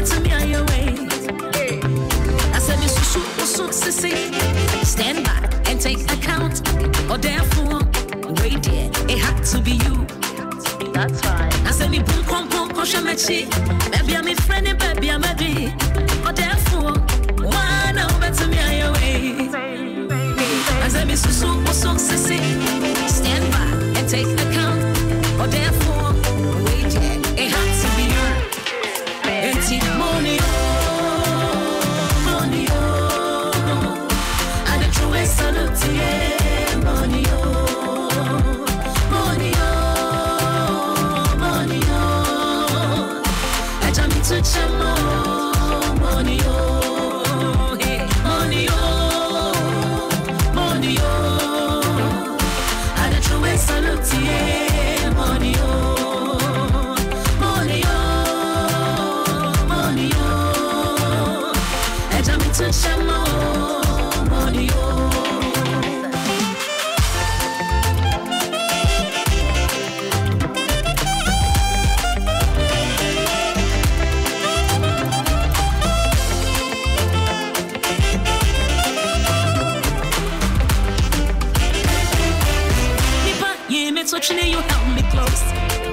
better me on your way. I said, Mr. Stand by and take account. Or therefore, wait there, it had to be you. That's fine. I said, me boom, pom, pom, koshamechi. Baby, I'm a friend, and baby, I'm a D. Or therefore, why now better me on your way. I said, Mr. Stand by and take account. Or therefore, wait there, it had to be you. Empty money. You held me close,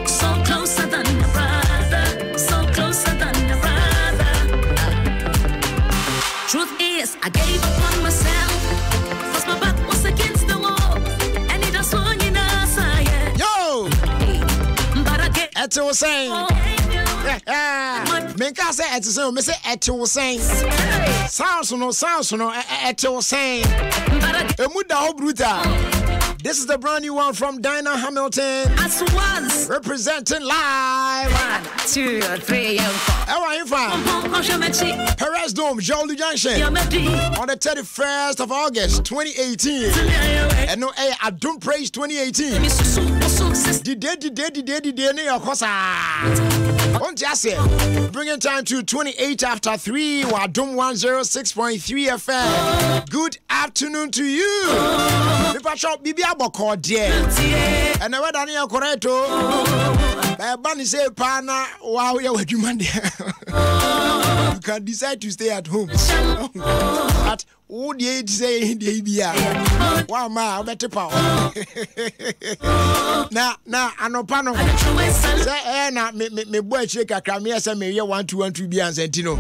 so closer than a brother, so closer than a brother. Truth is, I gave up on myself, cause my back was against the wall, and it was swung in us. Yo! But I get at you saying, make us say at you say at you saying, sounds no, at you saying, a muda brutal. This is the brand new one from Dinah Hamilton. As was representing live. 1, 2, 3, 4. How are you from? Perez Dome, Jolly Junction. On the 31st of August, 2018. And no, Adom Praise 2018. Bringing time to 28 after 3. Adom 106.3 FM. Good afternoon to you. And I went on here correct. Bunny say, Pana, wow, you can decide to stay at home. But who did say the ABR? Wow, ma, better power. Now, I know Pano. Say, me boy, check a camera, say, me 1, 2, 1, 2 be and Sentino.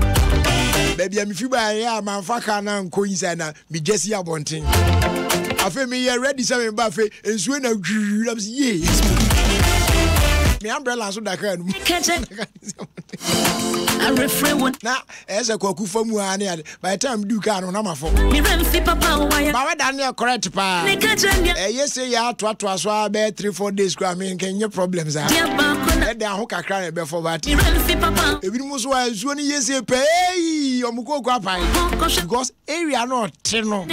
Baby, I'm if you buy a man, fucker, and coincidence, me just here wanting. I feel me ready some buffet and swing a green yes. Me umbrella so that can I refrain one now as a cocoa from one by the time do can on my phone. Me papa why Daniel correct pa. Yes say ya to so be 3-4 days cramming can your problems are. And then who can cry before that. Ebi mu so azuo ni yes pay omuko kwa pan because area no no.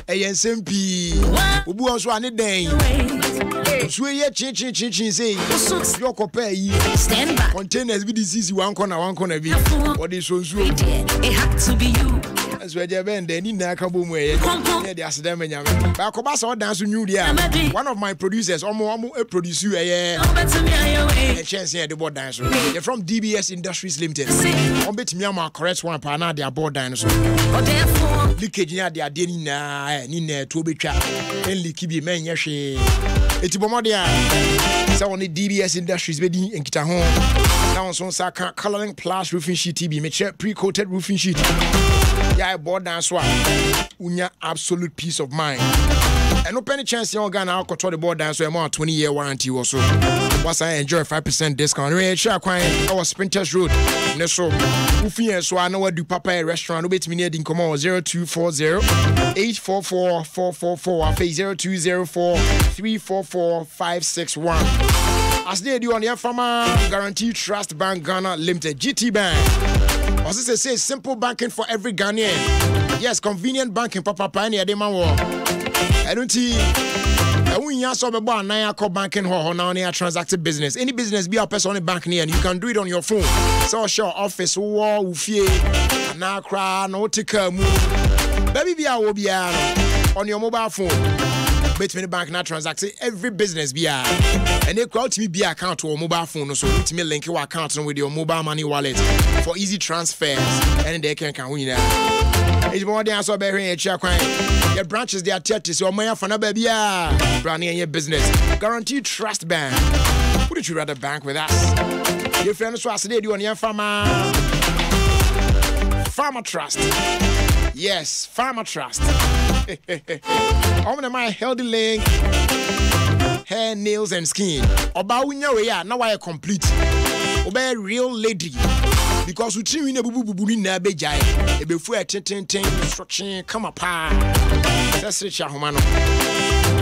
SMP obu also ane den so ye chin say your copay stand back containers be disease one corner be what is so it had to be you as we dey bend ni na ka bomu e dey asedam nyame ba ko ba so dance new dia one of my producers omo produce you a chance here the board dance they from DBS Industries Limited on bet me am correct one pa na their board dance so therefore leakage na dia de ni na to betwa en leak bi men ye hwe etibomo dia so on the DBS Industries be di enkita ho now so saka coloring plus roofing sheet be me pre-coated roofing sheet yeah board dance one unya absolute peace of mind and no penny chance you Ghana I'll control the board dance so more 20-year warranty also once I enjoy 5% discount we share kwan our Sprinters Road ne so roofing so I know what do papa restaurant no bet me near din come 0240 844 444 0204 344 561 as they do on the Farmer Guarantee Trust Bank Ghana Limited GT Bank. As they say, simple banking for every Ghanaian. Yes, convenient banking. Papa Pioneer, they man war. I don't see. I won't answer about now. Call banking ho now near transacted business. Any business be a person on bank near, and you can do it on your phone. So sure, office war, Ofie, na cry, no ticker move. Baby, be a be on your mobile phone. Bet me the bank now transact every business be a. And they crowd me be account or mobile phone, so to me link your account with your mobile money wallet for easy transfers, and they can win that. It's more than so very a check. Your branches they are churches or my for baby branding in your business. Guaranteed trust bank. Wouldn't you rather bank with us? Your friends was today do on your farmer trust. Yes, farmer trust. I'm my healthy link. Hair, nails, and skin. Oba winya we ya now I complete. Oba real lady. Because we see in a boo na bejai. E be fu ten instruction come up. That's it, Humano.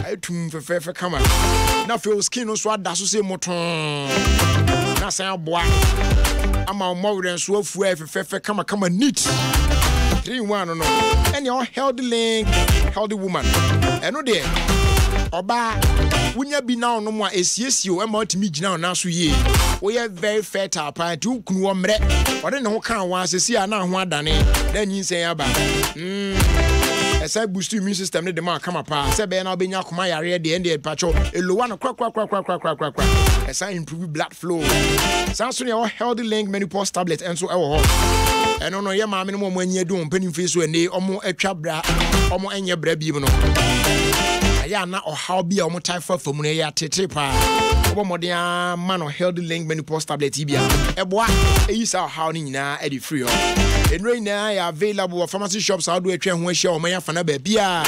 I tune for come up. Now feel skin no swat that so say moton. Na say boy. I'm a more than so fu come neat. 3-1 no. And your healthy link, healthy woman. And no there. Oba wunya bi now no mo esiesio e ma otimi gina na so ye we are very fertile pa tu kunu omre ode ne ho kan wa asesi a na ho adane na nyinsen aba esa boost immune system ne de ma kama pa se be na obenya koma yare de ende pacho elowa no kra esa improve blood flow sanso ne healthy link menopause tablet enso e wo ho eno no ye ma me no mo anya du mpanim fe so ene omo atwa bra omo enye bra bi no aya na how be omo typhoid for mu ya tete pa obo modern man o healthy link menopause tablet ibia eboa eyisa how ni nyina e di free o enre na ya available for pharmacy shops how do atwa ho ahia o man ya fana ba bia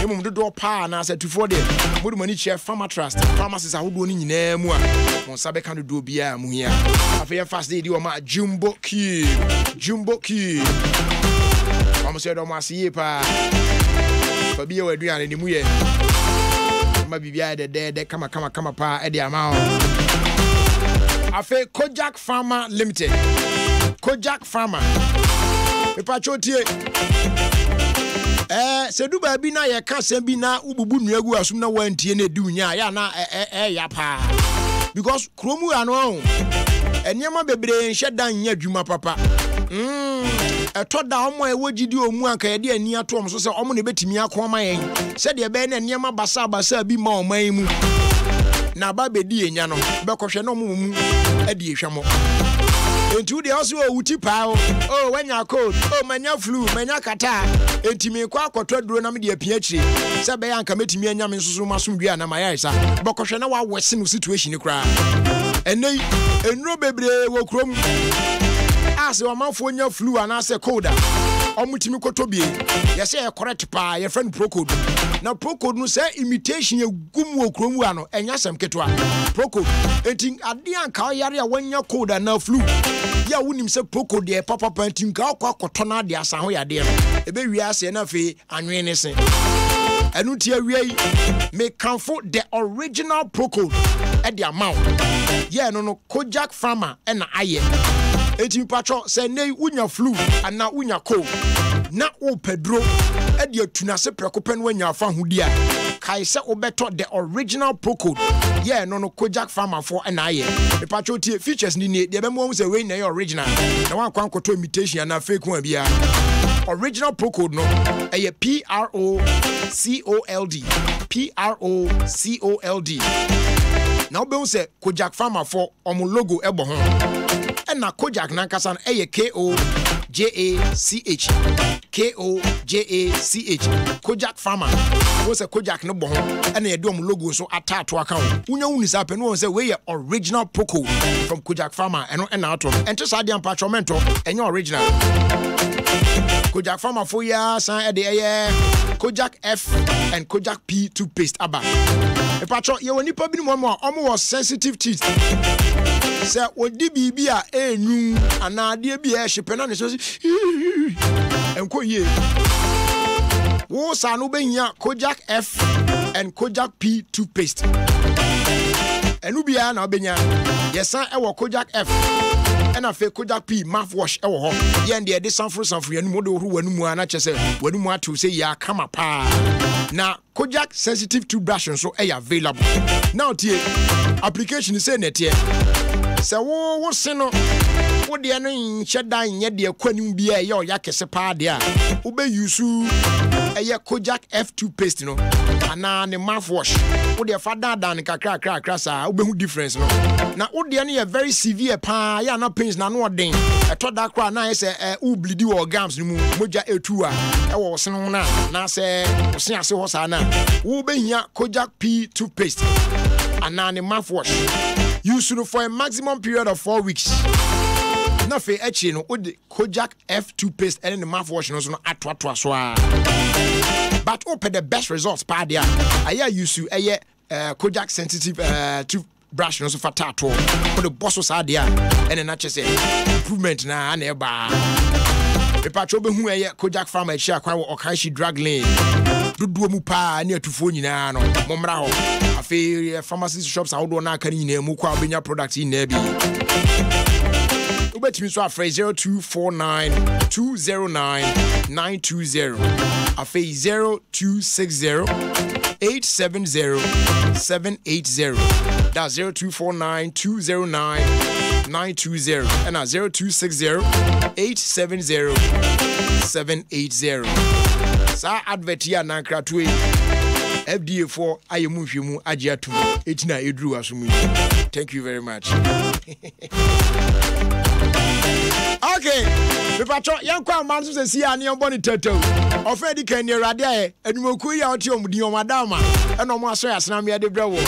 emum dodo pa na say 24 day mudu mani che farmer trust pharmacies ahodo ni nyina mu a mon sabe kan do bia mu hia afia fast day di o ma jumbo key vamos ser do ma sie pa Fabio Adrian ni mu ye ma bibia de kama pa e de ama o afa Kojak Pharma Limited Kojak Pharma epa chotie se du ba bi na ye ka sem bi na ububu nuagu asum na wantie na di unya ya na ya pa because kromu ano enyema bebre nhye dan nya adwuma papa etoda omo ewogidi omu anka ye de ani ato omo so se omo ne betimi akoma yen se de be na niema basa bi ma oman mu na ba bedi enya no be kohwe no mu adi ehwamo enti de also wuti pa o wanya cold manya flu manya kata enti me kwa akotwa duro na me de apia kire se be anka metimi anya me nsusu masomdua na mayarisa be kohwe na wa wese no situation kra enei enro bebre wo krom as wa manfo nya flu ana se cold omutimi kotobie yese e correct pa ye friend procode na procode no say imitation egum wo kromu ano enya sem ketwa procode enti ade anka yare a wanya cold na flu ya wonim se procode e papa pantim ka akwakoto na ade asa ho yade no ebe wi ase na fe anwen ne se enu tie wi me kanfo the original procode e the amount yeah no Kojak Pharma e na aye eti patro se nei unya flu ana unya cold na o pedro e de atunase prekopen wanya afa hudi a kai se obeto the original procode yeah no Kojak Pharma for na aye e patro tie features ni ne de be mo se we na original na wan kwan koto imitation na fake one bia original procode no e PROCOLD now be say Kojak Pharma for omo logo ebo ho na Kojak nankasa na KOJACH Kojak Pharma wo say Kojak no bo ho na ye do omo logo so atato aka ho unya wuni sa pe no say we original procode from Kojak Pharma eno na ato ento sa de ampatchomento enye original Kojak Pharma for ya san de Kojak F and Kojak P toothpaste aba e patcho ye woni pa bi no mo omo sensitive teeth se odi bibi a enyu anade bi e hyepe na ne so enko ye wo sa no benya Kojak F and Kojak P toothpaste enu bia na obenya yesan e wo Kojak F and afa Kojak P mouthwash e wo ho ye nde de sanfro anu mo de ru wanu mu ana chese wanu mu atu se ya kama pa na Kojak sensitive toothbrush so e available now tie application say netie se wo se no What the any shed down yet the aquanium be a yo yakese padia. Ube yusu a Kojak F2 paste no. And now the mouthwash. What the father down crasa ube difference no. Now what the any a very severe pa ya na pains na no ding. I thought that cry na say bleed or gams no moja etua. I was na say se hosa na. Ube here Kojak P2 paste. And now the mouthwash. Use it for a maximum period of 4 weeks. Nothing actually no the Kojak F2 paste and the mouthwash no so atwa so. But open the best results pa dia. I use you Kojak sensitive toothbrush no so for tattoo. For the boss was dia and then actually say improvement na neba. The patrol be who Kojak farmer share kwa Okaishi drug lane. Dudu mu pa near to phone nyina no. Momra ho. Afi pharmacy shops a wodo na kan nyina mu kwa obenya products in na bi. Ubetimi so afre 0249 209 920. Afi 0260 870 780. That's 0249 209 920 and 0260 870 780. Sa advert ya na kratwe FDA for ayemu hwemu agiatum etina edru asumi. Thank you very much. Okay, the patro yankwa manso se sia ne boni tato. Ofedi kan ne rade aye anumoku ya oti omudi omadama eno mo aso ya sena me de brewo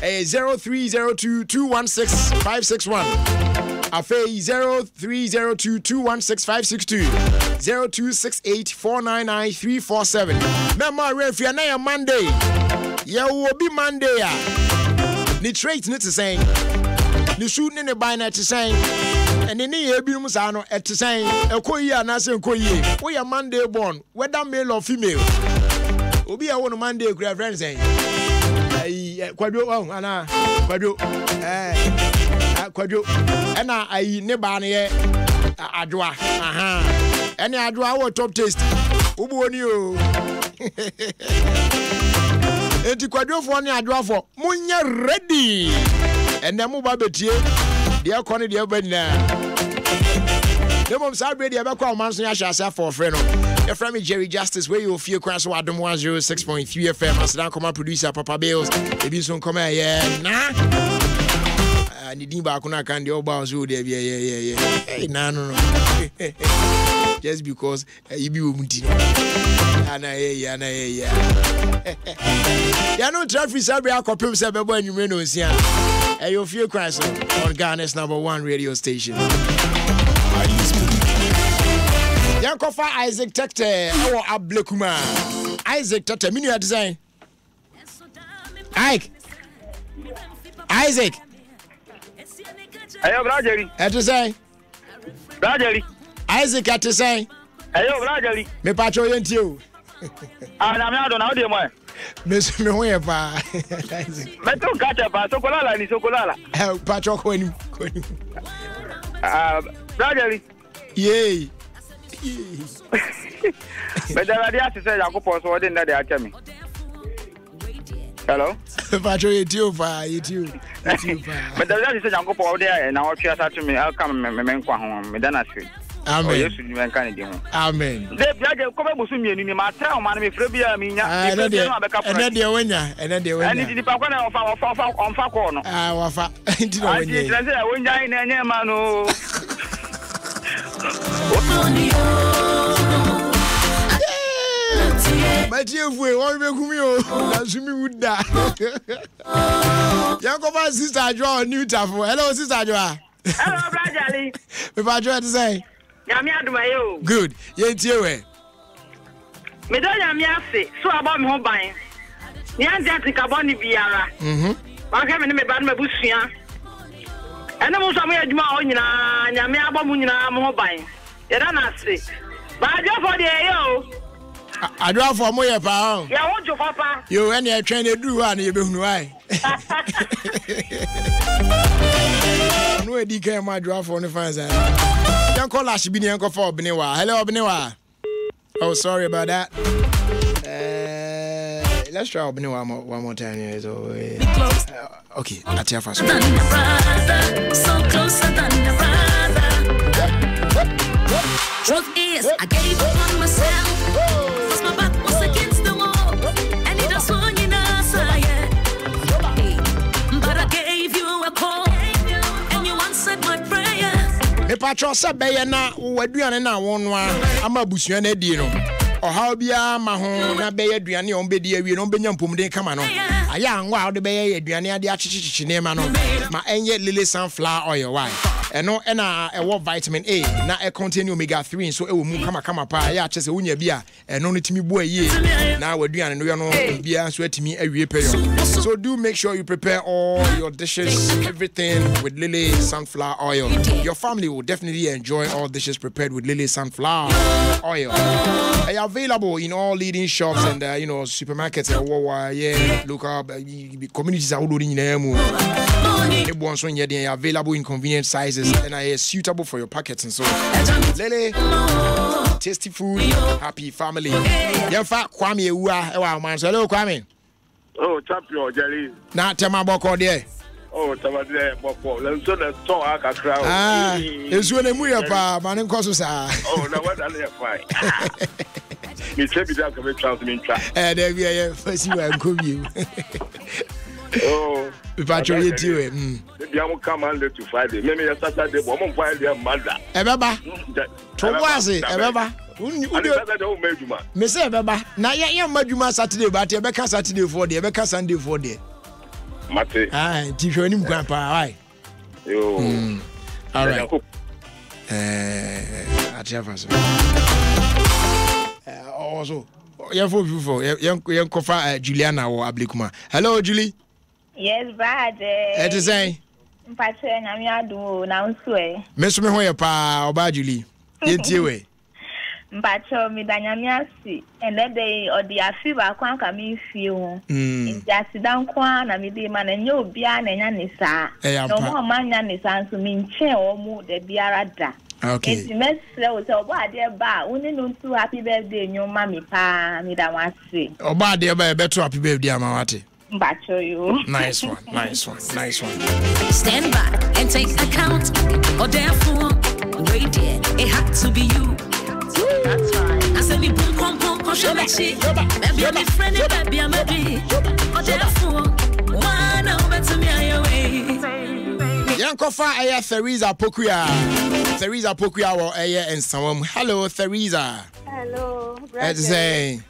0302216561. Afe 0302216562 0268499347. Mema refi na ya Monday. Ya wo bi Monday a. Ni trait ni to say. Ni shoot ni buy na to say. And in the ebi mu sa no et say ekoyi anase ekoyi. We ya Monday born, whether male or female. Obi a won Monday kura friends say. Kwadwo ana kwadwo kwadwo ena ayi ne ba ne ye adwa aha ene adwa wo top taste ubu oni o enti kwadwo fo ne adwa fo munye ready ene mu ba betie de akone de ba na demom sabre de ba kwa manso ya hya for free no your friend Jerry Justice where you Ofie Kwanso Adom 106.3 FM as dan come producer Papa Bills ebi so come here na ni dimba kuna kan de oba so de yeah hey no just because you be omuti ana yeah ya no traffic sabre akopem se bebo anwume no nsia hey Ofie Kwanso on Ghana's #1 radio station. Yankofa Isaac Tete ewo ablekuma Isaac Tete minu ya design Isaac ayo brajeri eto say brajeri Isaac at say ayo brajeri me pacho yenti o na me ado na o de mo me ho ye pa Isaac me to kata pa sokolala ni sokolala pacho ko ni brajeri yey but the idea to say Jacopo so didn't they ask me. Hello? Pacho you pa. But the idea to say Jacopo there and now she has to me I'll come men kwa home me dana street. Amen. Yes you men kan di ho. Amen. The biaje ko be bosu mienu ni ma tell man me frɛ bia me nya. Ene de wanya. Ani di pa kwa na onfa ko no. Wafa. Ndi no wanya. Ani transe wonya na nya ma no. But you will make me would die. Yankofa sister draw new tafo. Hello, sister Joa. Hello, Brajali. Me pa to say. Yami adumayo. Good. Yentie we. Me do yami ase so about me ho ban. Ni anja tika boni biara. Wa ka me ne me ba no mabusua. Ene mo so mo adwuma ho nyina nyame abomu nyina mo ho ban. Ye da na ase. Ba jo for the yo. Adwa for mo ye pa. Ya wo jo papa. Yo ene e twen edu ha na ye behunu ai. No edi kan ma adwa for no fans ai. Yan call lash bi ni yan ko for Obnewa. Hello Obnewa. Oh sorry about that. Let's try Obnewa one more time here. So okay, at your first. So closer than the brother. Truth is, I gave up on myself. Cause my back was against the wall. And it was one in us, but I gave you a call. And you answered my prayers. Me patro se beye na waduane na wonwa ama busua na di no. Oha bia ma ho na beye aduane on bedi awie no benya mpomden kama no. Aya anwa wo de beye aduane ade achichichi ne ma no. Ma enye lily sunflower oil why. Eno na ewo vitamin A na e contain omega 3 so ewo mu kama pa ya chese wonya bia eno no timi bo aye na waduane no no bia so atimi awie peyo. So do make sure you prepare all your dishes, everything with lily sunflower oil. Your family will definitely enjoy all dishes prepared with lily sunflower oil. They are available in all leading shops and supermarkets and local communities are all in they are available in convenient sizes and are suitable for your pockets and so Lily, tasty food, happy family. Kwame hello Kwame. Oh, champion Jerry. Na tema boko there. Oh, tema there boko. Let's do the song aka crowd. It's when mu ya pa man nkoso sa. Oh, na what are you fine. Me say be that come transmit track. There we are first you and come you. Oh, if I show you to it. Maybe I will come Monday to Friday. Maybe Saturday, but I'm Friday and Monday. Ebeba. To was it? Ebeba. Me say Ebeba. Na ya madwuma Saturday but e be ka Saturday for there, e be ka Sunday for there. Mate. Ti hwe nim kwan pa, why? Yo. All right. Achiafaso. Also, you for Juliana or Ablikuma. Hello, Julie. Yes, bad. It is saying. Mpache na mi adu na nsue. Meso me ho ye pa oba Julie. Yetiwe. Mpache mi danya mi asi. Ene dey odi afi ba kwa ka mi fi ho. Nti asidan kwa na mi dey ma na nya obia na nya ne saa. No mo ma nya ne saa nso mi nche o mu de biara da. Okay. It's mesre o se oba ade ba uni no ntu happy birthday nyoma mi pa mi da wase. Oba ade ba e beto happy birthday amawate. You. Nice one, nice one, nice one. Stand back and take account. Or therefore, wait there, it had to be you. That's right. I said me boom pom pom pom shamachi. Maybe I'm a friend, maybe I'm a dream. Or therefore, one over to me away. Yankofa aya Theresa Pokuya or aya and someone. Hello Theresa. Hello. Let's say.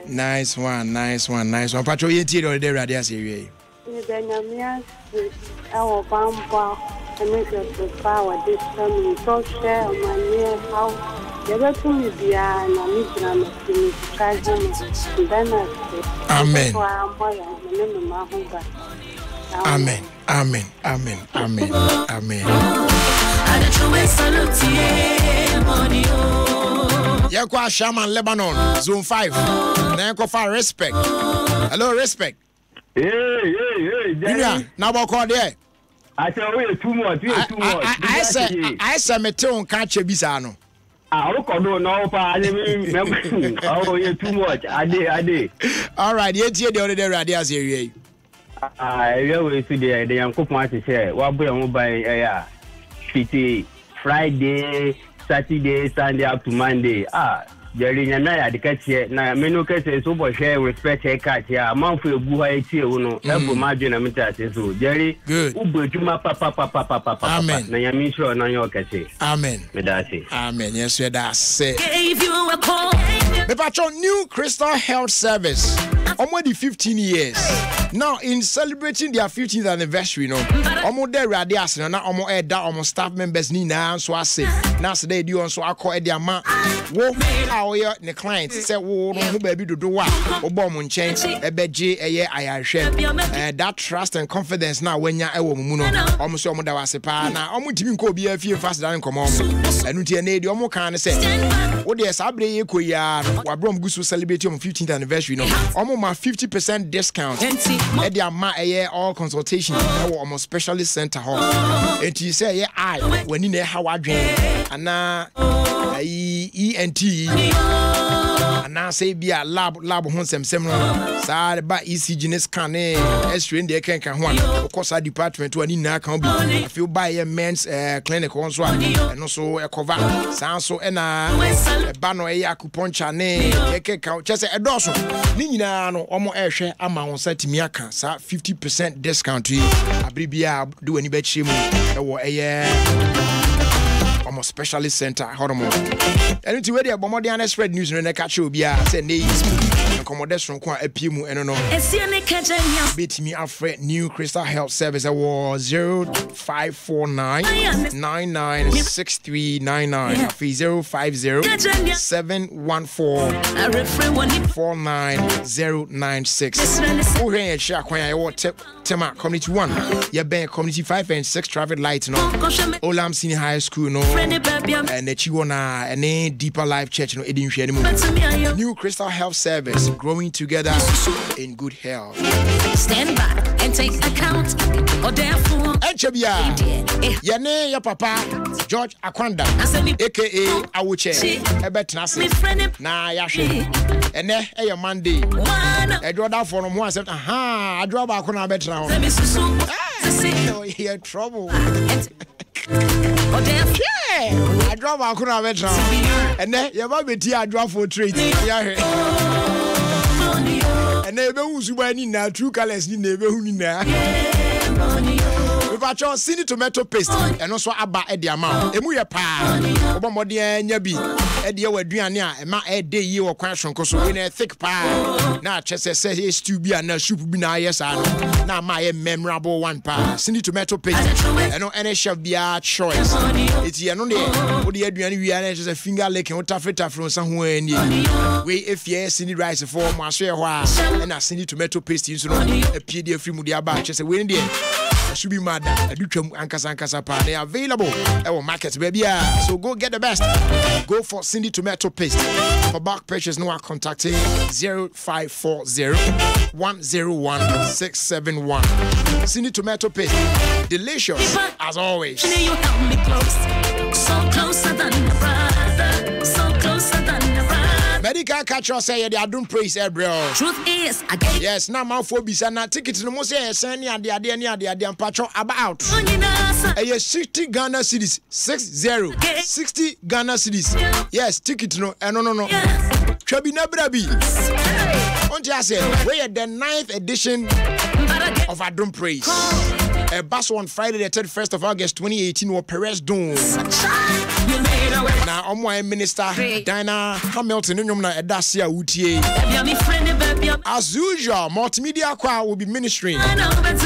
Nice one. Patrol yeti do de radio serie. Ni Benjamin our bamba and make the power this time so share money how the other to be and na me try then Amen. Amen. Amen. Amen. Amen. Amen. Yakwa Shaman Lebanon Zone 5. Nankofa Respect. Hello Respect. Hey. Yeah, now what call there? I tell you too much. I said me too catch a bisano. I don't know pa oh you too much. I did. All right, yet the other day radias here. I always see the young couple to say what boy am by Friday, Saturday, Sunday up to Monday. Jerry Nana the catch here. Now menu cases over share respect a cat here. Mount for Buha Uno, Elbow Margin and Mitatis. Jerry, good. Ubujuma papa. Amen. Nayami sure no your catchy. Amen. Amen. Yes, that's it. Gave you a call. The patron new Crystal Health Service. Almost 15 years. Now, in celebrating their 15th anniversary, almost there radias, now almost add that almost staff members need now, so I say, now today, do also I call their man. Wo, our the clients say, wo, no baby to do what? Obama change, a beji, a year I share. That trust and confidence now when you're a woman, almost almost that was a pa now, almost even could be a few faster than come on. And you need your more kind of say, oh, there's a break, Wabrom Gusu celebrating on 15th anniversary, almost my 50% discount. And they are all consultation almost specialist center hall. And you say, I when you know how I drink and ENT. ana say be a lab ho semsem no sa ba ECG ne scan X-ray de kenka ho an course department wani na kan bi if you buy a men's clinic on so no so e cover san so e na ba no e acupuncture ne e kenka che say e do so ni nyina no omo e hwe ama won satimi aka sa 50% discount yi abribia do wani ba chemu e wo almost specialist center hormone anything where the bomodian spread news no catch obi a say ne accommodation ko apie mu eno no beat me afre new crystal health service was 0549 996399 050 714 49096 who here share kwan I want tema community 1 ya ben community 5 and 6 traffic light no Olam Senior High School no and the Chiwana and Deeper Life Church no edin hwe anymore. New Crystal Health Service, growing together in good health. Stand by and take account or therefore Echebia yene ya papa George Akwanda aka Awuche ebetnase na yahwe ene e Monday edroda for no mo accept aha adroba akona betra ho here trouble I drop a corner veteran, and then you have a tea. I drop for trade. And never who's winning now, true colors, never who now. But your city tomato paste and also about at the amount. Emuya pa, Obamodia Yabi, Edia Wedriania, and my a day you or question coso in a thick pie. Now, Chester says it's to be a soup be yes, I know. Now, my memorable one pa, city tomato paste, and no any shall be our choice. It's here no there. What the Adrian we are just a finger licking or taffeta from somewhere in the way if yes, city rice for my share and I send you tomato paste into a PDF from the about just a windy. Should be mad. I do ankasa pa. They are available at our markets, baby. So go get the best. Go for Cindy Tomato Paste. For back purchase, no contacting 0540 101 671. Cindy Tomato Paste. Delicious as always. You help me close, so closer than a brother, so closer than a brother. Medical catcher say they are doing praise, bro. Truth is, I get yes, now my phobia and now tickets no more say send the idea patron about. 60 Ghana cedis 60 Ghana cedis. Yes, ticket no no. Chabi na brabi. On just say we are the 9th edition of Adom Praise. A bus on Friday the 31st of August 2018 was Perez Dome. Now, my minister Diana Hamilton na Edasia Utie. As usual, multimedia choir will be ministering.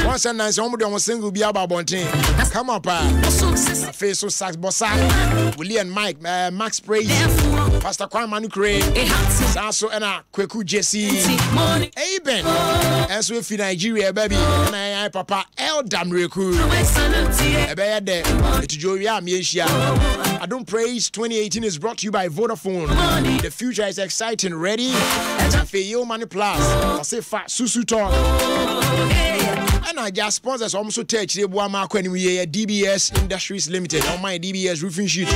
Once and nice, somebody on single be about bonting. Come up, face so sax bossa, Willie and Mike, Max Praise, Pastor Kwan Manu Cray, Sanso and Kweku Jesse, Aben, as we in Nigeria, baby, and I, Papa Adom Reku, Ebede, Joya Miesha. Adom Praise 2018 is brought to you by Vodafone. The future is exciting. Ready? Feyo Money Plus. I say fat Susu Talk. And I just sponsors also touch the Buama Kwenye DBS Industries Limited on my DBS roofing sheet.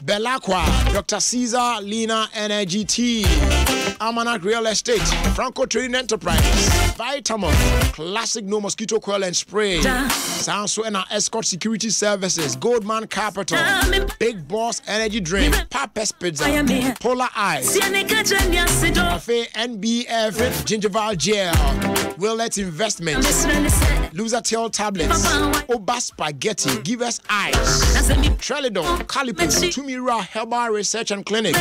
Belacqua, Dr. Caesar Lina Energy Tea, Almanac Real Estate, Franco Trading Enterprise, Vitamon, Classic No Mosquito Coil and Spray, Sanso and Escort Security Services, Goldman Capital, Big Boss Energy Drink, Papa's Pizza, Polar Eyes, Cafe NBF, Gingival Gel, Willets Investment, Loser Tail Tablets, Oba Spaghetti, Give Us Eyes, Trelidon, Calipo, Tumira Herbal Research and Clinic,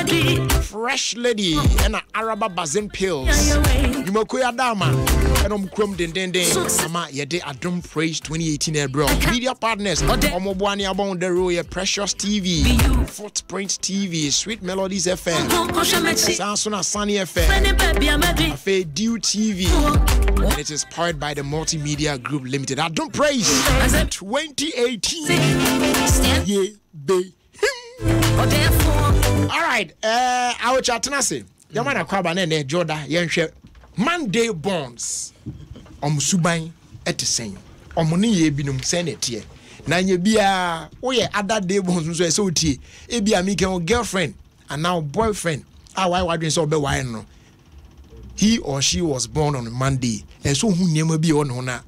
Fresh Lady, and Araba Bazin Pills, Yumokuya Dama, and Krum Den Sama Yede Adom Praise 2018 bro. Media partners, Omobwani Abon the Roya, Precious TV, Footprint TV, Sweet Melodies FM, Sansona Sunny FM, Cafe Dew TV. And it is powered by the Multimedia Group Limited. Adom Praise 2018. Yeah, baby. All right, I will chat to say. The man akwaba na ne Joda yenhwe Monday bonds. Suban etesen. Omuni ye binum senete. Na nye bia wo ye other day bonds so tie. E bia me can girlfriend and now boyfriend. why doing so be why no. He or she was born on Monday, and so who never be on hona.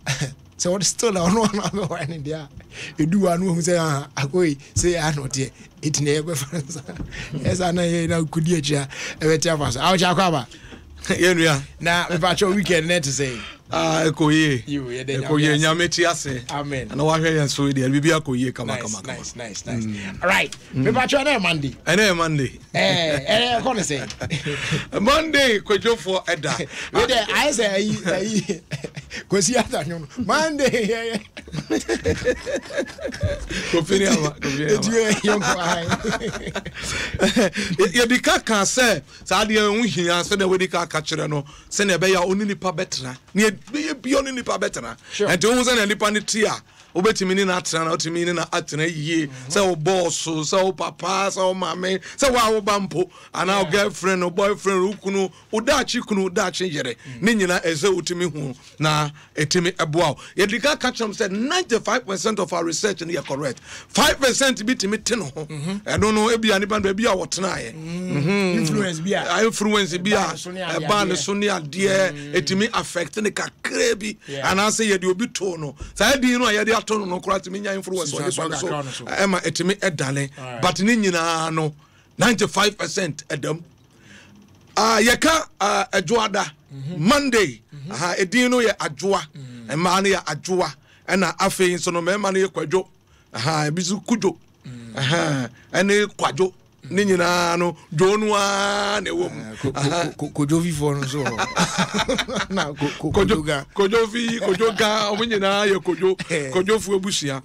So what still on one in there. You do one who say, I go say, I know dear, it never as I know could you ever tell us. I'll cover. Now, about your weekend, net to say. Ekoye. You, Ekoye, nyameti ase. Amen. And what here and so there, we be Ekoye, come on. Nice. All right. About your Monday. Monday. I'm gonna say Monday, Kojo for Eda. I say, because you have Monday. Yedika can say, Sadia, we answer the Wedika catcher, no, send a bear only nipa better. Near beyond nipa better. And to us and Lipanetia. Obetimini na trana otimini na atena ye say boss so papa so mama say wa bampo and our girlfriend or boyfriend ukunu udachi kunu udachi yere ni nyina eze utimi hu na etimi eboa yedika catch them said 95% of our research and you correct 5% bi timi te no ho I don't know ebia ni band bia wotena ye influence bia ban so ne ade etimi affect ne kakra bi and I say yedi obi to no say di no yedi ato no kura timi nya influence on so ema etimi edale but ni nyina no 95% edam yeka adwoada Monday edin no ye adwoa ema na ye adwoa na afei so no mema na ye kwadwo bizu kujo ene kwadwo ni nyina no dwonu a na ewom kojo vifo no so na kojo ga o nyina ye kojo fu ebusia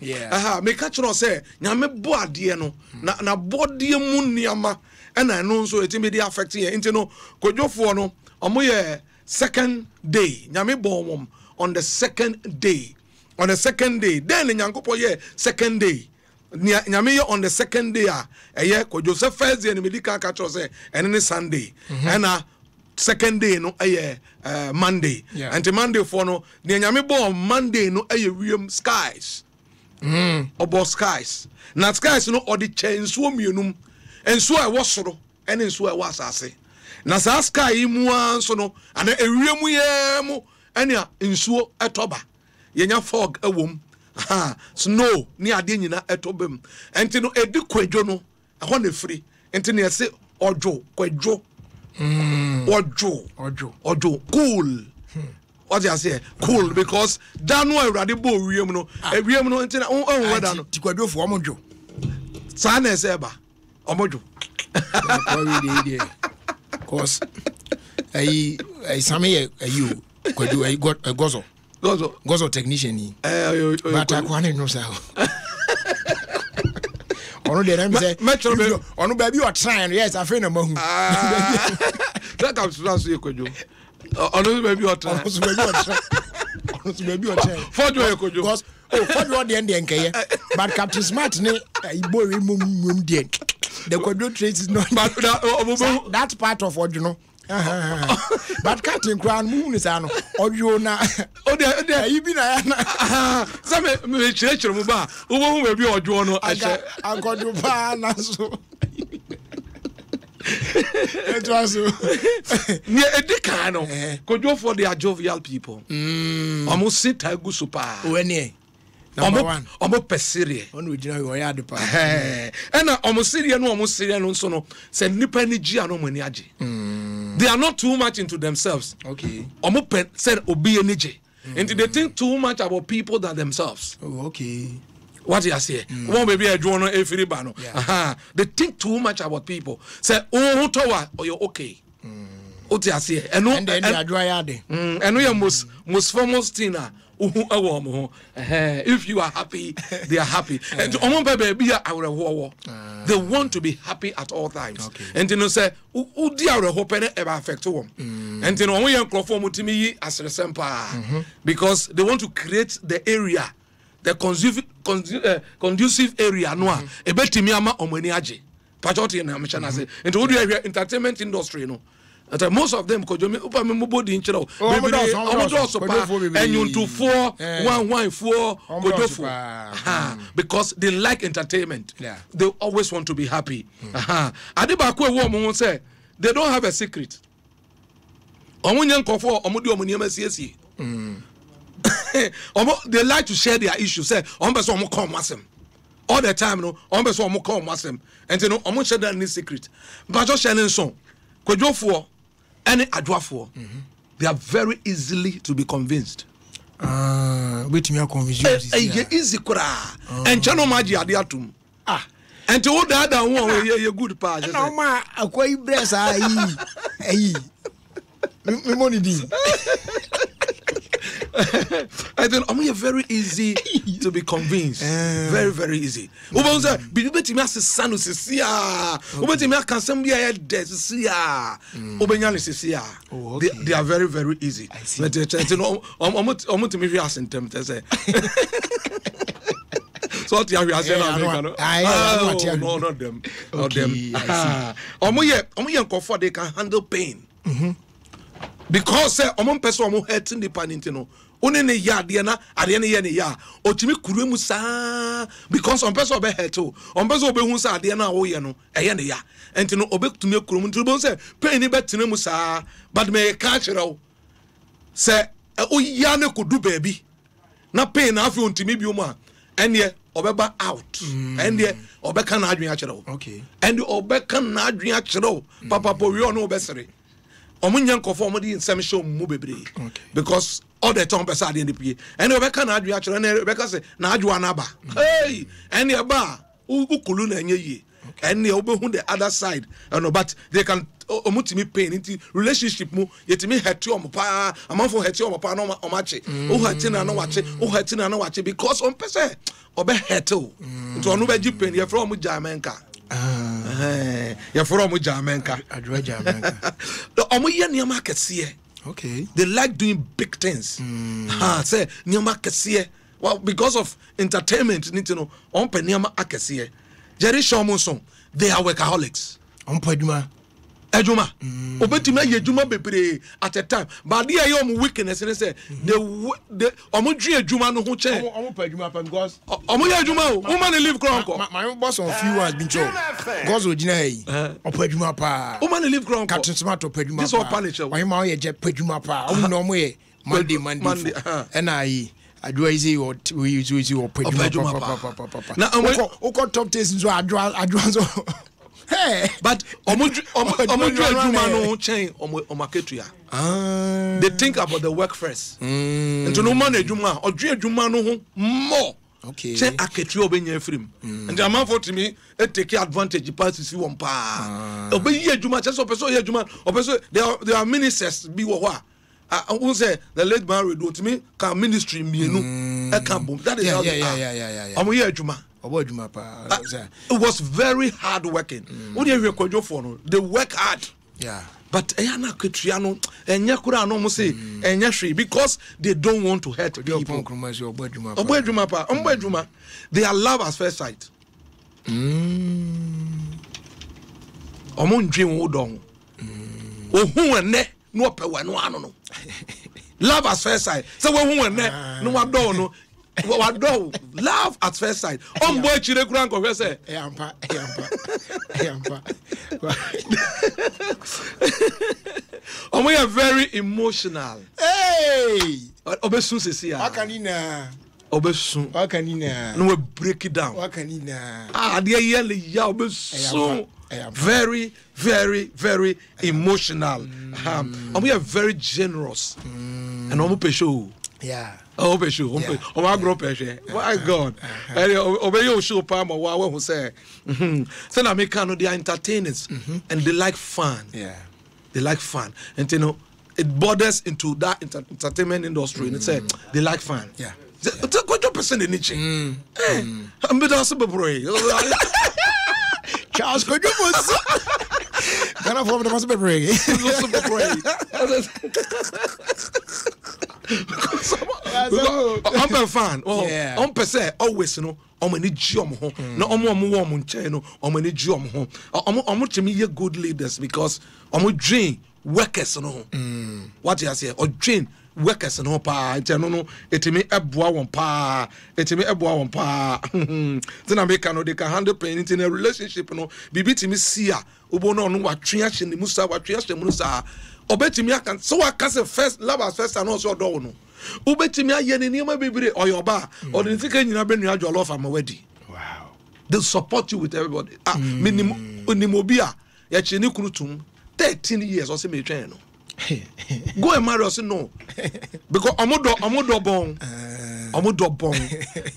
me ka kiro se nyame bo ade no na body mu niama na no so etimi dey affect ye nti no kojo fu no omo ye second day nyame bo wom on the second day then nyankopo ye second day nyame on the second day ko Joseph first day ni medical catch say and Sunday and second day no Monday and Monday for no nyame born Monday no wiem skies obo skies na skies no odi chenso mienum enso e wosoro ene enso e wasase na sa sky mu anso no ana ewiem ye mu ene enso etoba yenya fog ewom snow ni ade nyina etobem enti no edi kwadwo no ho na free enti ne se ojo kwadwo ojo cool what you say cool because that no awrade bo wiem no enti na weda no ti kwadwo fo omojo sa na se ba omojo cause ai same you kwadwo ai gozo technician ni but akwane no sa ono de dem say ono baby o try yes afi na mahu that comes to us yekojo ono baby o try fojo yekojo because fojo de end nkeye but Captain Smart ne ibo we mum de the kojo trace is not that part of ojo no but Captain Crown moon is ano audio na you be na some me chire mu ba wo we bi audio no ahye agodo pa na so it was ne edika no kojo for the jovial people almost sit agu super wene number 1 omo pesire onu ojina we ya de pa na omo sirie no nso no se nipa ni gi ano mani age they are not too much into themselves okay omo said obi enije and they think too much about people than themselves okay what you say one baby adwo no efiri ba no they think too much about people say oh towa or you okay what you say and adwo ya de and we most famous thing if you are happy, they are happy. And they want to be happy at all times. Okay. And you know, say, who dear hope ever affect them. And you know, when you conform to me as a sample, because they want to create the area, the conducive area. No, a better me ama omeniaje. Pachoti na mchana say. And to do entertainment industry, you know. And most of them because you upa body in chiro because they like entertainment. They always want to be happy. Adiba ko wo mo say they don't have a secret. Omunyan kofo omudi omuniema CSE. They like to share their issues. Say, person omo come wasem. All the time, no. Person omo come wasem. And you know, omo share that any secret. But just sharing song. Kwejo for any adwa for. They are very easily to be convinced. Wait me convince you. Easy kura. And chano maji adiatum. And to all the other one, you good part. No ma, akwa ibres ayi. Me money di. I think I'm very easy to be convinced. Very, very easy. Uba say, "Bibi me as sanu sisia." Uba me can some be a dead sisia. Uba nyani sisia. They are very, very easy. But you know, I'm to me we ask in terms. Say. So what you are saying? No, not them. Not them. Omo comfort they can handle pain. Because omon person omo hurt independent no one ne ya de na ade ne ye ne ya otimi kuruemu saa because on person obe hurt o on person obe hu saa ade na wo ye no eye ne ya enti no obetumi kuruemu ntubo say pain ni betena mu saa but me ka kire o say o ya ne kodu baabi na pain na afi ontimi bi o mu a ene obeba out ene obeka na adwen a kire o okay ene obeka na adwen a kire o papa po wi ono obesere omunyan kofo omodi nsem show mu bebre because all the time person dey ndepie and we can adwu a kire na we ka say na adwu anaba hey and e ba ukulu na anye yi and e obehu the other side no but they can omutimi pain into relationship mu yetimi hati omopa amanfo hati omopa no omache o hati na no wache o hati na no wache because on person obe hati nto onu be pain ye from Jamaica ya from Jamaica adwa Jamaica omo ye niam akese. Okay. They like doing big things. Say niam akese. Well, because of entertainment, need to know on pe niam akese. Jerry Shomonson, they are workaholics. On peduma Ejuma. Obetime ye juma bebre at a time. But they are weakness and say the omo dwe ejuma no ho che. Omo peduma because omo ye ejuma woman live kronko. My boss on few ones been told. God's ojina yi. O peduma pa. Woman live kronko. Captain Tomato peduma pa. This all punish. Why ma ye je peduma pa. Omo no mo ye Monday. And I do easy or we use or peduma pa. Now o top taste so adwa so. Hey, but ejuma no chain omaketua. They think about the work first. Into no man ejuma ejuma no ho more. Okay. Chain aketua obenya free. And the man for to me take advantage pass see one pa. Obeyi ejuma just person ejuma person there are ministers be wo I won't say the late man will do to me can ministry mienu e can boom. That is how they are. Yeah. Omo ye ejuma. It was very hard working. What do you record for? They work hard. Yeah. But Ayana Kutriano and Yakura no say and Yashi because they don't want to hurt people. They are love at first sight. Omon dream wodong. Oh who and ne no pe no. Love at first sight. So who and ne no no. Love at first sight. Boy chire kura nko say. Eyampa. We are very emotional. Hey! Obesun sesi ya. Wakanina. Obesun. Wakanina. No we break it down. Wakanina. Dia yele ya obesun. Very, very, very emotional. We are very generous. And omo pesho. Yeah. Oh, be sure. Oh, my group, my God. Obey your show, Palmer. Wow, who say, so now they are entertainers and they like fun. Yeah, they like fun, and you know, it borders into that entertainment industry. And it say they like fun. Yeah. What your percent in each? I'm better super boy. Charles, could you was? Can I form the super boy? Super boy. I'm a fan. On per se, always, you know, I'm a jom home. No, I'm a woman, no, I'm a jom home. I'm to me good leaders because I'm a dream workers, no. What you say, or dream workers no pa no etimi eboa won pa then America no they can handle pain in a relationship no bibi timi sia obo no no watwe ahye ne musa watwe ahye mu sa obetimi aka so aka say first love as first and also do no obetimi aye ne niam bibire oyoba or the tika nyina benu ajolo of amawadi. Wow, they support you with everybody. Minimum onimobia ya chini kunutum 13 years or say me twen no go and marry us no because omodo bon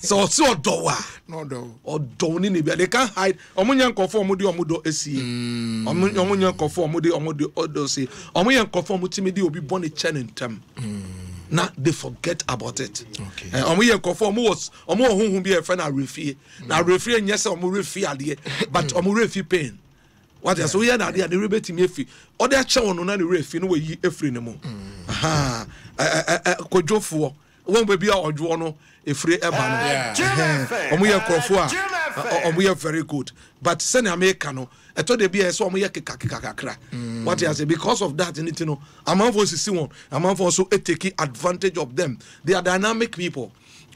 so odowa no do odo ni ne bia they can't hide omunyan kofo omodo esie omunyan kofo omodo odo see omunyan kofo omutimi di obi born a chenentem na they forget about it. Okay. Omunyan kofo omo honhun bi e fa na refie nyese omo refie ade but omo refie pain. What so we na dey rebeti me efi o dey ache won na refi no we yi efri ne mu aha kodwofo won ba bia odwo no efri eba no omo ye krofo a omo ye very good but say na America no eto de bia so omo ye kakra what I say because of that anything no amanfo sisi won amanfo also take advantage of them. They are dynamic people.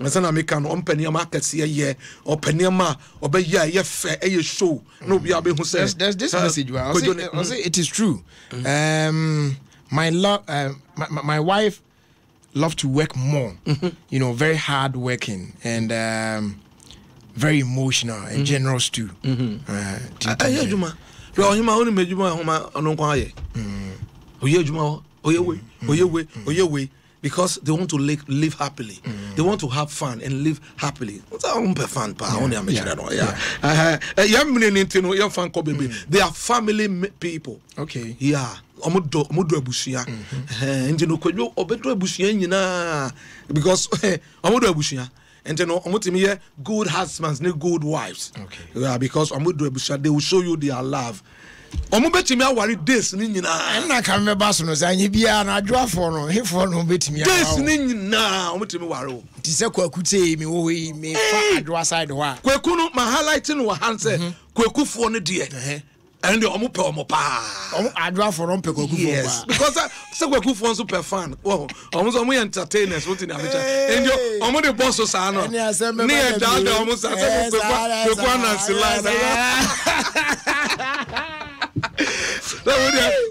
Sana America no ompania market ye openiama obeya ye fe e show no bia be hu say there's this message I'll say it is true. My wife love to work more, you know, very hard working and very emotional and generous too. Ayejuma we ohima oni mejuma homa ononkwa aye oyewe because they want to live happily. They want to have fun and live happily. What's that fun pa? They are family people. Okay. Yeah. Omodo abusia. Nti no kwadwo obedo abusia nyina because omodo abusia. And you know, omotimi good husbands, no good wives. Okay. Yeah, because omodo abusia they will show you their love. Omo betimi awari days ni nyina na ka me baso no zanyi bia na adwafo no hefo no betimi awari days ni nyina omo timi ware o ti se kwakute mi wo yi me fa adwa side ho a kwaku no ma highlighting wo hanse kwakufo no de and the omo pe omo pa omo adwafo no pe kwakufo pa because se kwakufo so pe fan oh omo entertainers what in Abuja and omo the boss so sa no ni e dad omo sa se kwaku anansi line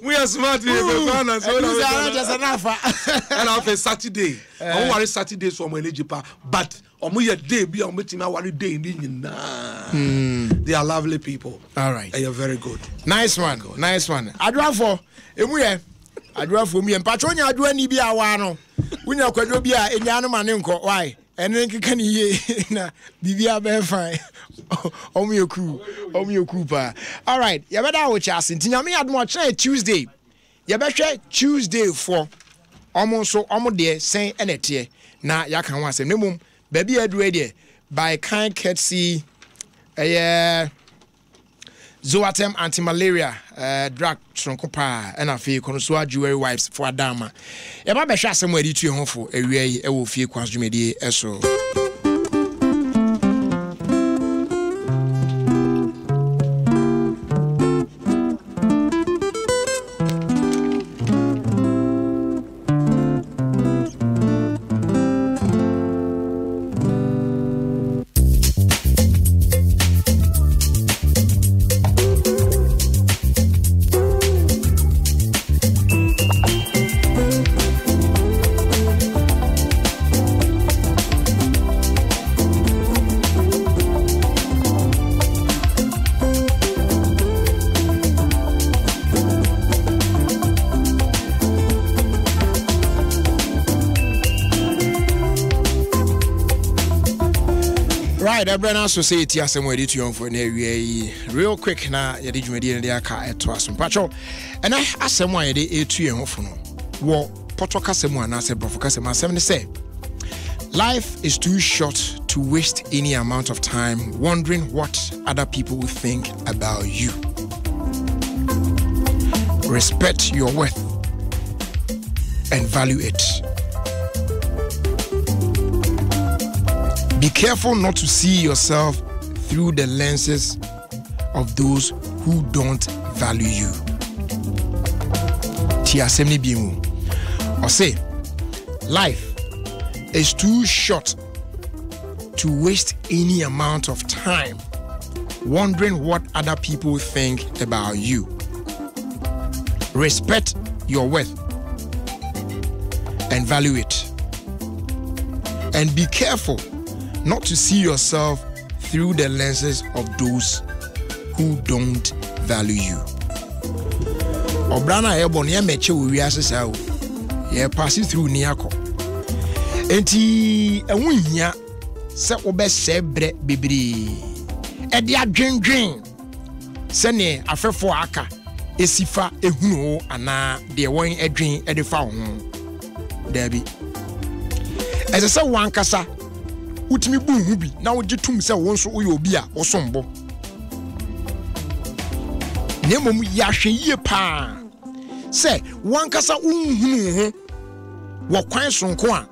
we are smart people, man. So and after Saturday, I worry Saturday so I'm eligible, but omo day be omo team worry day they are lovely people. All right, they are very good. Nice one. Adwafo mi empatronya adwa ni bi awa no. Wunya kwadwo bi a enyano mane nko why? Ene nkeka ni ye na bibia be fine. Omuyoku pa. All right, you better watch us. Nyame admo try Tuesday. You better Tuesday for almost de sen enete na ya kan wasem. Nemum baby adure de by kind courtesy Zoatem anti-malaria drug tronko pa na fe kono so jewelry wipes for adama. You better hwa asem wadi tu ho fo awie yi e wo Ofie Kwanso dwumedie eso. Brand Society asem we to yon for na wie real quick na ye de dwumadi ne aka eto asom pacho and asem wa ye de etu yen ho fo no wo poto kasem ana se brofo kasem asem ne say life is too short to waste any amount of time wondering what other people will think about you. Respect your worth and value it. Be careful not to see yourself through the lenses of those who don't value you. Tia semni bimu. Or say, Life is too short to waste any amount of time wondering what other people think about you. Respect your worth and value it. And be careful not to see yourself through the lenses of those who don't value you. Obrana ebon ye meche wo wiase sa o. Ye pass through niako. Enti ehunhia se obese bre bibiri. E dia dwendwen se ne afefo aka esifa ehunu ana de won edwen edefa ho. Dabi. Ese se wankasa utimi bu hu bi na wo gitum se wo nso uyo obi a osombo. Nemom yahwe yie pa se wankasa unhunu ho wo kwan sonko a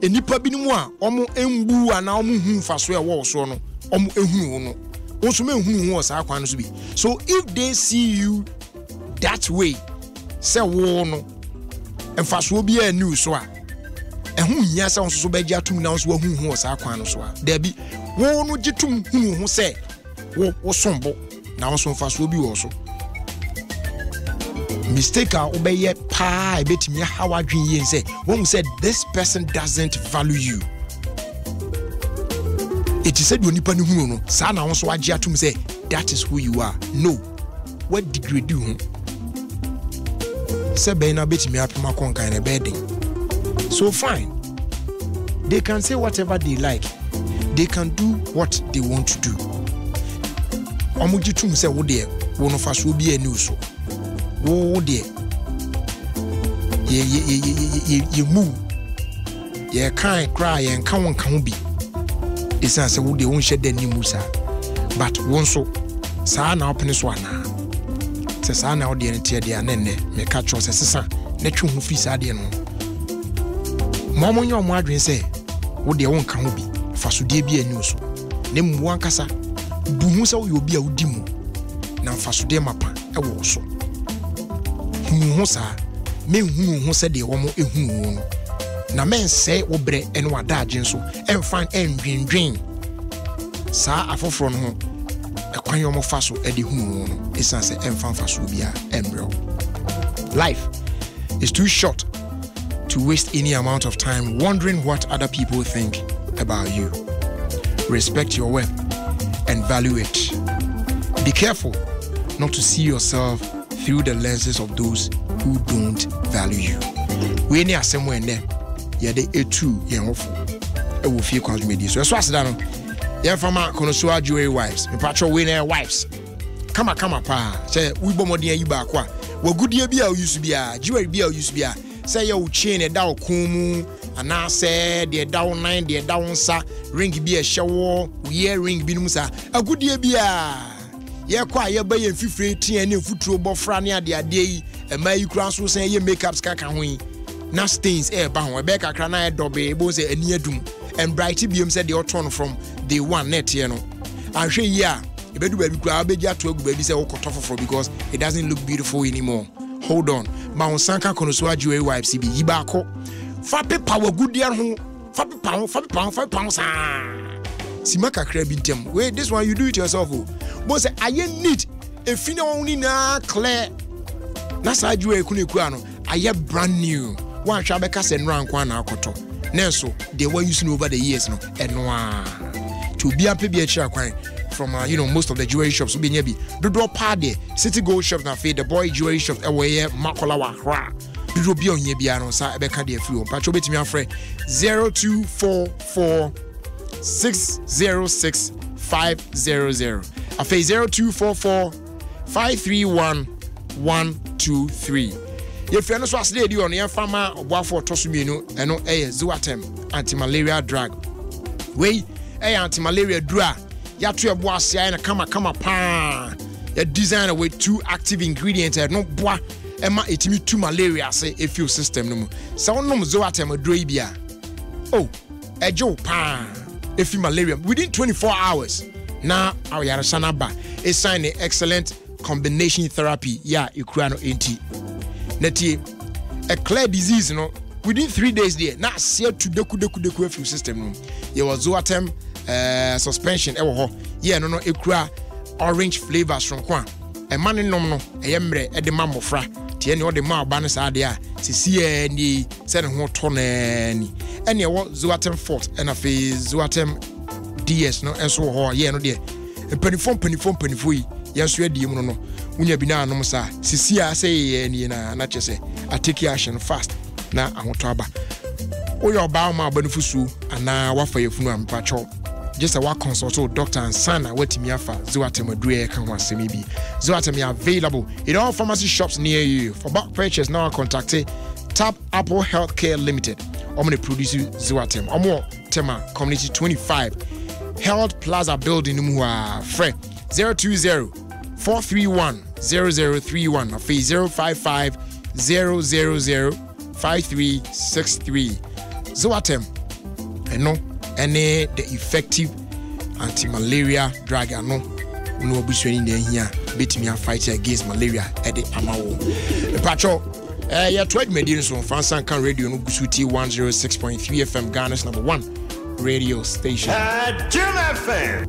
enipa binimu a omo embu ana omo hu faso e wo so no omo ehunu no onso me ehunu ho sa kwan no so bi. So if they see you that way se wo no emfaso bi a new so a ehun hia se onso so ba gya tum na onso wa hu ho sa kwan no so a da bi wo no gitum hu ho se wo sombo na onso mfaso bi wo so. Mistake obeye pa ebetimi hawa dwen yen say when we said this person doesn't value you, it is said you nipa ni hunu no sa na won so age atum say that is who you are. No, what degrade you say be na betimi apema konkan na bedding. So fine, they can say whatever they like, they can do what they want to do. Omujitum say wo de wo no fa so bi ani so. Oh dear, ye move, ye can't cry and can't be. It's as a would they won't shed the new musa, but one so Sana open this one now. Says I now the entire dear nene, may catch us as a son, natural who feeds adian. Mamma, your madrin say, would they won't come be, for so dear be a news. Name one cassa, Bumusa will be a dimu. Now for so dear mapa, a was so. Hu sa me hu se de wo mo ehu na men se obre eno adagye nso emfan endwendwen sa afoforo no ho ekwan yo mo fa so e de hu no esan se emfan fa so bia embryo. Life is too short to waste any amount of time wondering what other people think about you. Respect your worth and value it. Be careful not to see yourself through the lenses of those who don't value you. We need somewhere in there. Yeah, they too, Ofie Kwanso media. So as that, yeah, from our connoisseur jewelry wives, the patrol winner wives. Come on, pa. Say we bomodi you back. Well, good year be used to be a jewelry be used to be a say your chain a down kumu, and I said the down 9, the down sa ring be a shower, year ring binumusa. A good year be a. Yeah, quite your bay and 50 and footro bofrania the day, and my Kwanso say your makeup skaka na stains air bound Rebecca crana dobe bose a near doom and brighty beam said the auton from the one net yeno. I'm sure yeah, you better be grab a jar to baby say for because it doesn't look beautiful anymore. Hold on, Mount Sanka Konosua Jewelry Wife CB Yibako. Fappy power good dear home, £5. Simaka Krabintem. Wait, this one you do it yourself. But say I need a fina only na clear. Nasa jewelry kunekuano. I brand new. One shabeka sen rank one akoto. Nenso they were using over the years no. And to be a PBH from most of the jewelry shops be nebi. Do drop party City Gold shops na fe the boy jewelry shop away Makola wa. Do be on yebiano sa ebeka de free. Pacho betimi afre 0244 606 500. Afe 0244 531 123. If you know so as they do on your farmer or for Tosumino and no Zoatem anti-malaria drug. Way anti-malaria drug. Yatu a boasia and a kama pan. A designer with 2 active ingredients and no bois. Emma itimi 2 malaria say a few system no. So no Zoatem a drabia. Oh, a Joe pan. If you malaria within 24 hours. Now our Yarasana ba is sign an excellent combination therapy. Yeah, Ukraino NT. Neti a clear disease no within 3 days there na see to deku fuel system no ye was Zoatem suspension ewo ho ye no ekura orange flavors from kwa e man nom no eyemre e de mamofra tie ne o de ma oba no saa de a sisi ni se ne ho to na ni ene ewo Zoatem Fort and afi Zoatem DS no enso ho ye no de penifo yi yenso adi mu no unya bi na anom sa sisi a say ni na chese I take action fast na ahoto aba oyo oba ma abanufusu ana wafa yefunu ampacho just a wa consult doctor and sana watimi afa Zoatem adue kan ho asemi bi Zoatem available in all pharmacy shops near you. For bulk purchase now contact Tap Apple Healthcare Limited. Omni produce Zoatem omo tema community 25 Health Plaza building numwa fre 020-431-0031 or 055-000-5363. Zoatem no any the effective anti-malaria drug no obusweni dey here betimi fight against malaria at the amawo the patrol yeah 12 medicine so fansan kan radio no gusuti 106.3 FM Ghana's #1 radio station Adom FM.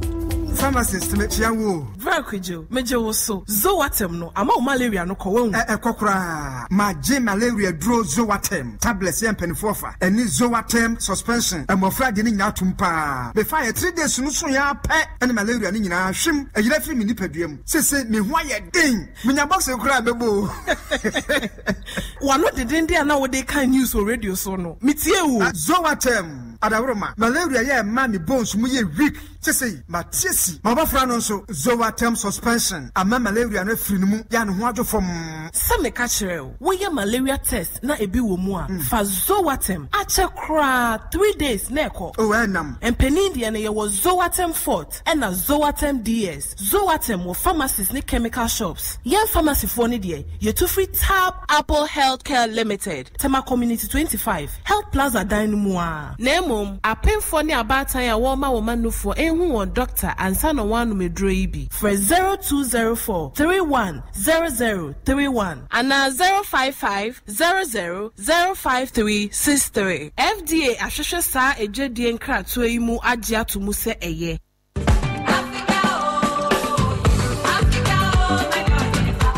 Pharmacist me chiawo Verkujo meje so Zoatem no ama malaria no ko wen kokra ma je malaria dro Zoatem tablets yen penifofa eni Zoatem suspension amofra de ni nya tumpa be fire 3 days no so ya pe eni malaria ni nyina hwem ayira firi mi nipaduam sese me ho aye den menya box kura bebo wano de den dia na wo de kan news o radio so no mitie wo Zoatem adawroma malaria ye ma mi bones mu ye weak sese matiesi mabafra no so Zoatem suspension ama malaria no firi mu ya no ho adwofom some ka kire wo ye malaria test na ebi wo mu a fa Zoatem a che kra 3 days na eko o enam empeni dia na ye wo Zoatem Fort and na Zoatem DS Zoatem wo pharmacies ne chemical shops ye pharmacy for ne dia ye to free Tap Apple Healthcare Limited Tema Community 25 Health Plaza Dynamo Nemom apemfo ne abatan ya wo ma wo manufo hu won doctor ansa no wanu medro ibi for 0204-310031 and 055-00-05363 FDA ahwehwe sa ejadie nkrato yi mu agye atomu se eye.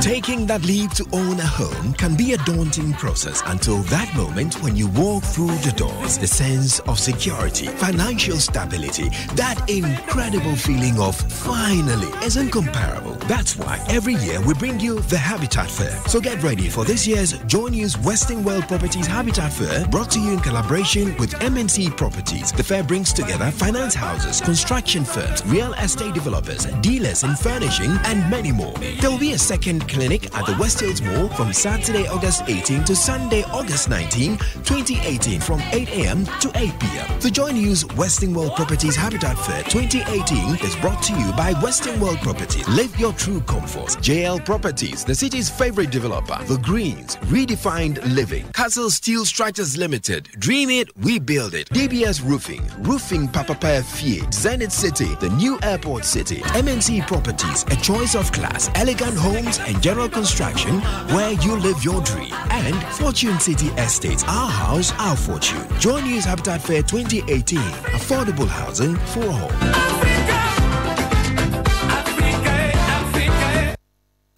Taking that leap to own a home can be a daunting process until that moment when you walk through the doors. The sense of security, financial stability, that incredible feeling of finally isn't comparable. That's why every year we bring you the Habitat Fair. So get ready for this year's Joy News Western World Properties Habitat Fair, brought to you in collaboration with MNC Properties. The fair brings together finance houses, construction firms, real estate developers, dealers in furnishing, and many more. There will be a second clinic at the West Hills Mall from Saturday, August 18 to Sunday, August 19, 2018 from 8 a.m. to 8 p.m. The Joy News Western World Properties Habitat Fair 2018 is brought to you by Western World Properties. Live your true comfort. JL Properties, the city's favorite developer. The Greens, redefined living. Castle Steel Structures Limited. Dream it, we build it. DBS Roofing, Roofing Papapaya Fiat. Zenith City, the new airport city. MNC Properties, a choice of class, elegant homes and general construction where you live your dream. And Fortune City Estates, our house, our fortune. Join News Habitat Fair 2018. Affordable housing for all.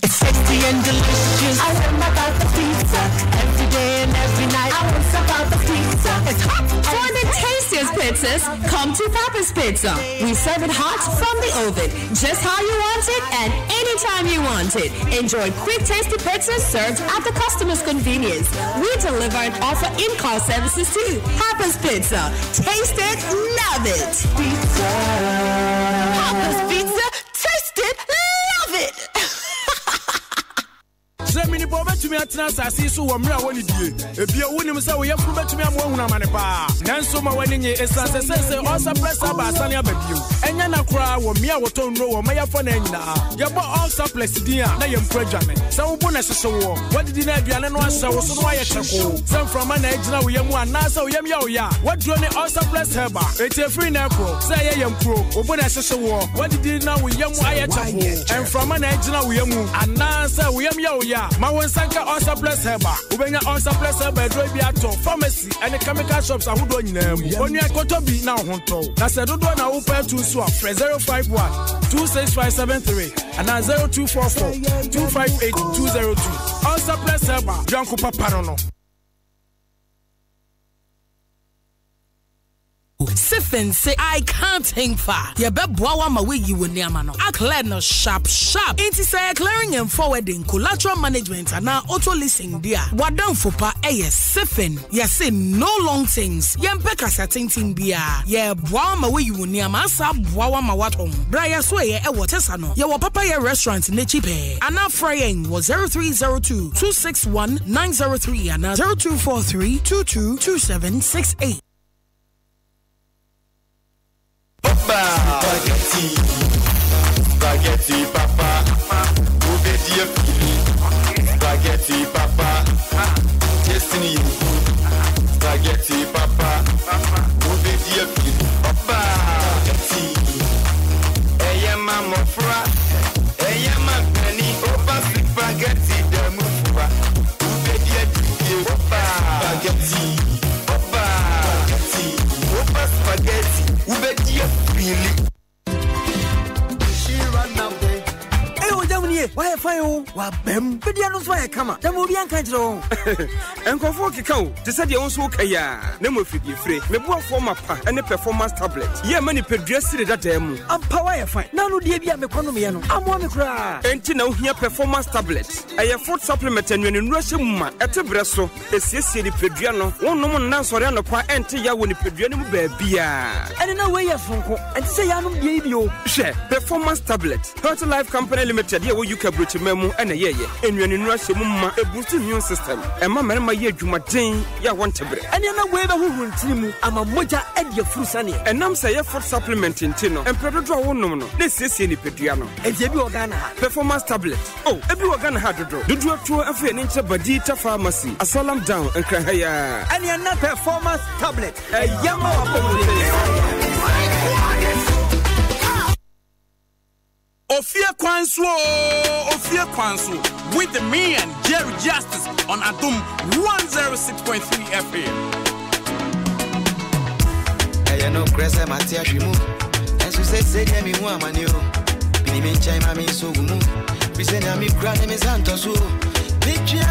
It's tasty and delicious. I want about the pizza every day and every night. I want about the pizza. It's hot. For the tastiest pizzas, come to Papa's Pizza. We serve it hot from the oven, just how you want it and anytime you want it. Enjoy quick, tasty pizzas served at the customer's convenience. We deliver and offer in-car services too. Papa's Pizza. Taste it, love it. Pizza. Papa's Pizza. Taste it, love it. Mini Boba to me at Nassau, Wamra, one day. If you wouldn't say we have to me, I'm one man. Nanso, my wedding is also press up as Sanya Babu. And Yana cry, or Mia Waton Row, or Maya Fonena. You bought all surplus, dear. I am pregnant. Some bonus so what did you have? And I saw so why I some from an age now. We am one Nasa, Yam Yoya. What journey all surplus herba? It's a free napro. Say I am pro, or bonus so what did you know? We am and from an age now. We am and Nasa, we am Yoya. Dia, Mawansanka also plus herba. Ubenya also plus herba, Drobiato, pharmacy, and the chemical shops are who don't know. When you are going to be now, Honto. That's a good one. I will pay to swap 051 26573 and 0244 258 202. Also plus herba, Janko Paparono. Siffin say I can't think far. You bet boa my way you will near mano. I clear no sharp. Ain't say clearing and forwarding collateral management and now auto leasing dear. What done for pa Siffin. You say no long things. Yampeka satin bia. Yeah, boa my way you will near masa boa my wat home. Brian Sway watesano. Ya papa ya restaurant in the cheape. And now frying was 0302 261 903 and 0243 222768. Spaghetti papa, obedi fili. Spaghetti papa, destiny. Spaghetti papa, obedi fili. Spaghetti. Eyama mofra, eyama penny. Opa spaghetti demufra. Obedi fili. Spaghetti. Opa spaghetti. Obedi fili. Why fire? Why bem? Video no fire come. Then we'll be uncountable. And for Kikau, to say the own so kaya. Nemo figure free. Me boa former pa and a performance tablet. Yeah, many pedressed that demo. I'm power fine. Now no dear economy. I'm one cry. And now here performance tablet. I have food supplement and when in Russian at a bresso. A CC the pedriano. One no one now sorano qua enter ya when the pedriano baby. And in a way of phone and say I'm you. Share performance tablet. Hurt Life Company Limited. You can bridge memo and a year. And when in Russia, a boosted immune system. And my man, my year, you might ya want to break. And you know where who will tell me I'm a moja and your fruit sunny. And I'm say for supplement in Tino and Predator one no. This is any Pedriano. And you organa performance tablet. Oh, every organ had to draw. Do you have to have an inch of Badita pharmacy? A solemn down and cry. And you're not performance tablet. A yama. Ofie Kwanso with me and Jerry Justice on Adom 106.3 FM. I know Cressa Matia Shimu, and so say me one man you. Bini China me so good. We send me grand name is Antosu. Picture, I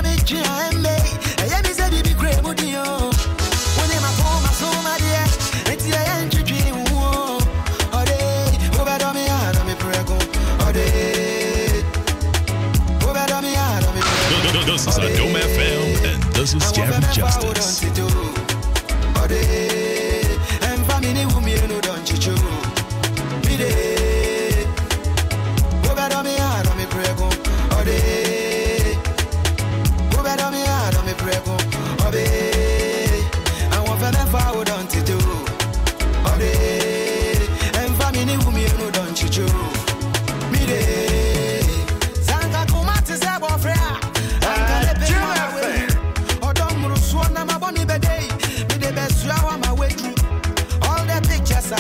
am me. I am is a baby crab with you. When I'm a home, I saw my dear. It's the end to dream. Oh, they over me, I don't prego. This is Adom FM and this is Jerry Justice.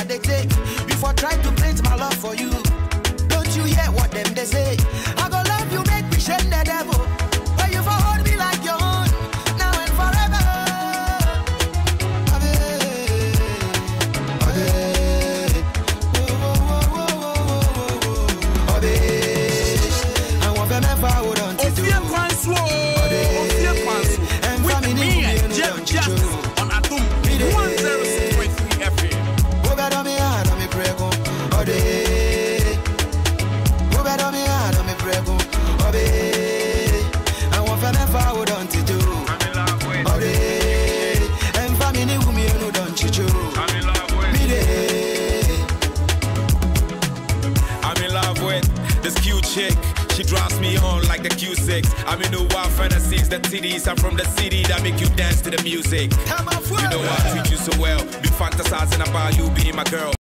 They take before trying to print my love for you. Don't you hear what them they say? I go love you, make me shame the devil. But you for hold me like your own, now and forever. I want them if I would on to do. Ofie Kwanso and with me and Jeff Justice on Adom 106.3 FM. Chick, she drops me on like the Q6. I'm in the wild fantasies, the titties are from the city that make you dance to the music. You know I treat you so well, be fantasizing about you being my girl.